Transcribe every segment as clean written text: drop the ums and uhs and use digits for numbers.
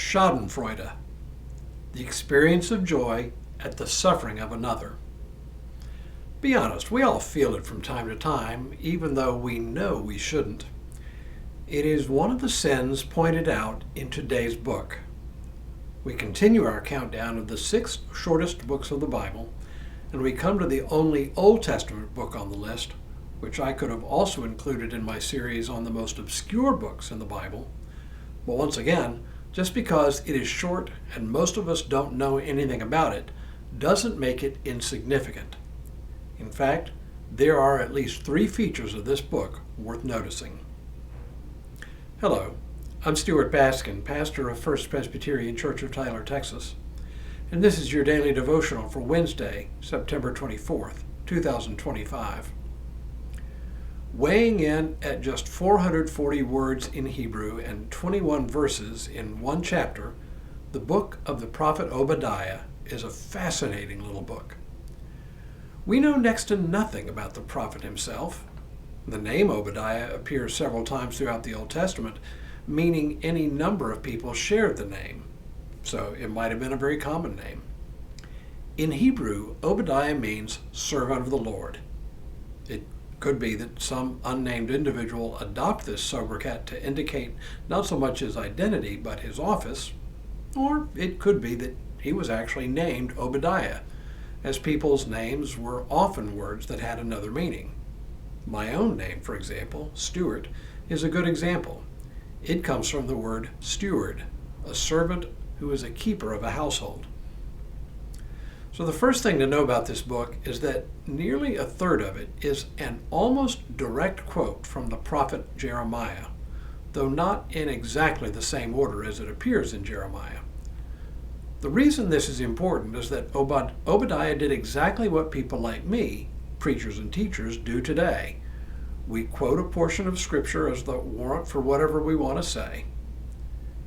Schadenfreude, the experience of joy at the suffering of another. Be honest, we all feel it from time to time, even though we know we shouldn't. It is one of the sins pointed out in today's book. We continue our countdown of the 6 shortest books of the Bible, and we come to the only Old Testament book on the list, which I could have also included in my series on the most obscure books in the Bible. But once again, just because it is short and most of us don't know anything about it, doesn't make it insignificant. In fact, there are at least 3 features of this book worth noticing. Hello, I'm Stuart Baskin, pastor of First Presbyterian Church of Tyler, Texas, and this is your daily devotional for Wednesday, September 24th, 2025. Weighing in at just 440 words in Hebrew and 21 verses in one chapter, the book of the prophet Obadiah is a fascinating little book. We know next to nothing about the prophet himself. The name Obadiah appears several times throughout the Old Testament, meaning any number of people shared the name, so it might have been a very common name. In Hebrew, Obadiah means servant of the Lord. It could be that some unnamed individual adopt this sobriquet to indicate not so much his identity but his office, or it could be that he was actually named Obadiah, as people's names were often words that had another meaning. My own name, for example, Stuart, is a good example. It comes from the word steward, a servant who is a keeper of a household. So the first thing to know about this book is that nearly a third of it is an almost direct quote from the prophet Jeremiah, though not in exactly the same order as it appears in Jeremiah. The reason this is important is that Obadiah did exactly what people like me, preachers and teachers, do today. We quote a portion of Scripture as the warrant for whatever we want to say.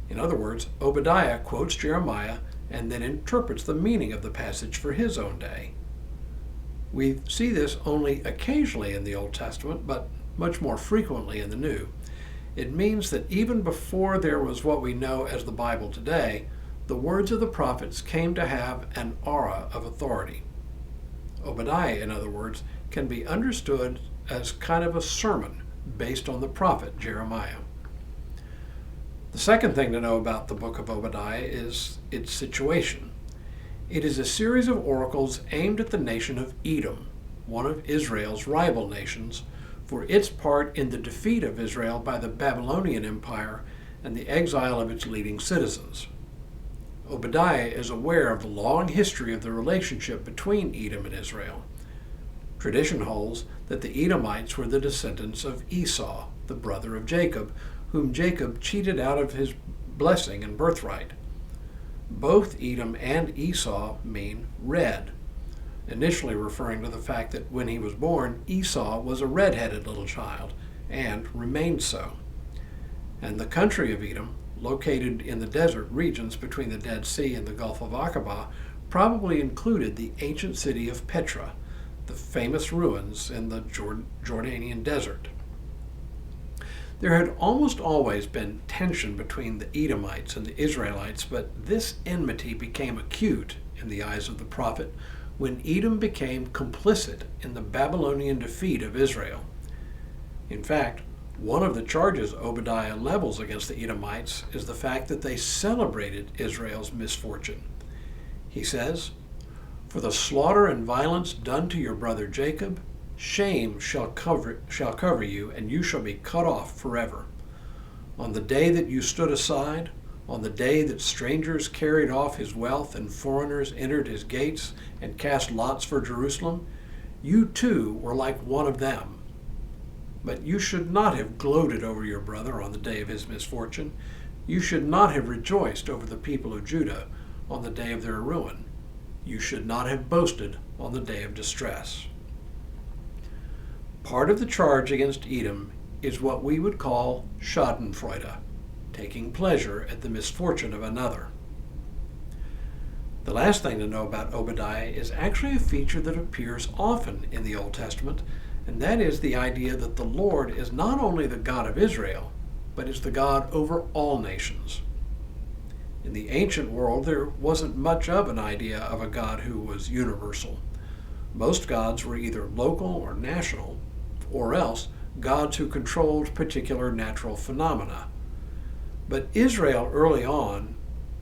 In other words, Obadiah quotes Jeremiah and then interprets the meaning of the passage for his own day. We see this only occasionally in the Old Testament, but much more frequently in the New. It means that even before there was what we know as the Bible today, the words of the prophets came to have an aura of authority. Obadiah, in other words, can be understood as kind of a sermon based on the prophet Jeremiah. The second thing to know about the book of Obadiah is its situation. It is a series of oracles aimed at the nation of Edom, one of Israel's rival nations, for its part in the defeat of Israel by the Babylonian Empire and the exile of its leading citizens. Obadiah is aware of the long history of the relationship between Edom and Israel. Tradition holds that the Edomites were the descendants of Esau, the brother of Jacob, whom Jacob cheated out of his blessing and birthright. Both Edom and Esau mean red, initially referring to the fact that when he was born, Esau was a red-headed little child, and remained so. And the country of Edom, located in the desert regions between the Dead Sea and the Gulf of Aqaba, probably included the ancient city of Petra, the famous ruins in the Jordanian desert. There had almost always been tension between the Edomites and the Israelites, but this enmity became acute in the eyes of the prophet when Edom became complicit in the Babylonian defeat of Israel. In fact, one of the charges Obadiah levels against the Edomites is the fact that they celebrated Israel's misfortune. He says, "For the slaughter and violence done to your brother Jacob, shame shall cover you, and you shall be cut off forever. On the day that you stood aside, on the day that strangers carried off his wealth and foreigners entered his gates and cast lots for Jerusalem, you too were like one of them. But you should not have gloated over your brother on the day of his misfortune. You should not have rejoiced over the people of Judah on the day of their ruin. You should not have boasted on the day of distress." Part of the charge against Edom is what we would call Schadenfreude, taking pleasure at the misfortune of another. The last thing to know about Obadiah is actually a feature that appears often in the Old Testament, and that is the idea that the Lord is not only the God of Israel, but is the God over all nations. In the ancient world, there wasn't much of an idea of a God who was universal. Most gods were either local or national, or else gods who controlled particular natural phenomena. But Israel early on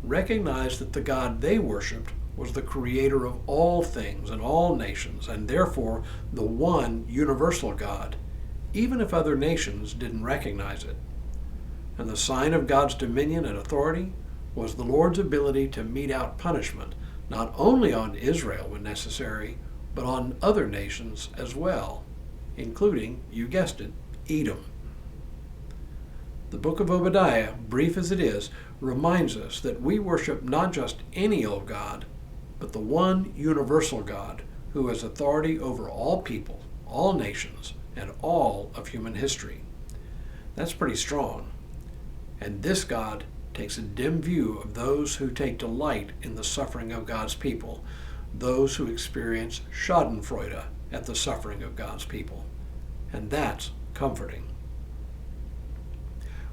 recognized that the God they worshipped was the creator of all things and all nations, and therefore the one universal God, even if other nations didn't recognize it. And the sign of God's dominion and authority was the Lord's ability to mete out punishment, not only on Israel when necessary, but on other nations as well, including, you guessed it, Edom. The book of Obadiah, brief as it is, reminds us that we worship not just any old God, but the one universal God who has authority over all people, all nations, and all of human history. That's pretty strong. And this God takes a dim view of those who take delight in the suffering of God's people, those who experience Schadenfreude at the suffering of God's people. And that's comforting.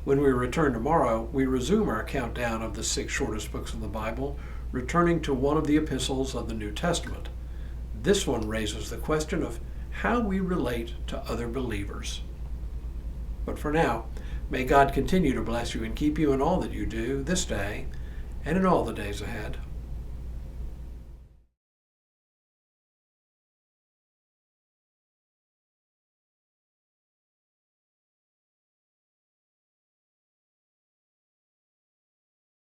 When we return tomorrow, we resume our countdown of the 6 shortest books of the Bible, returning to one of the epistles of the New Testament. This one raises the question of how we relate to other believers. But for now, may God continue to bless you and keep you in all that you do this day and in all the days ahead.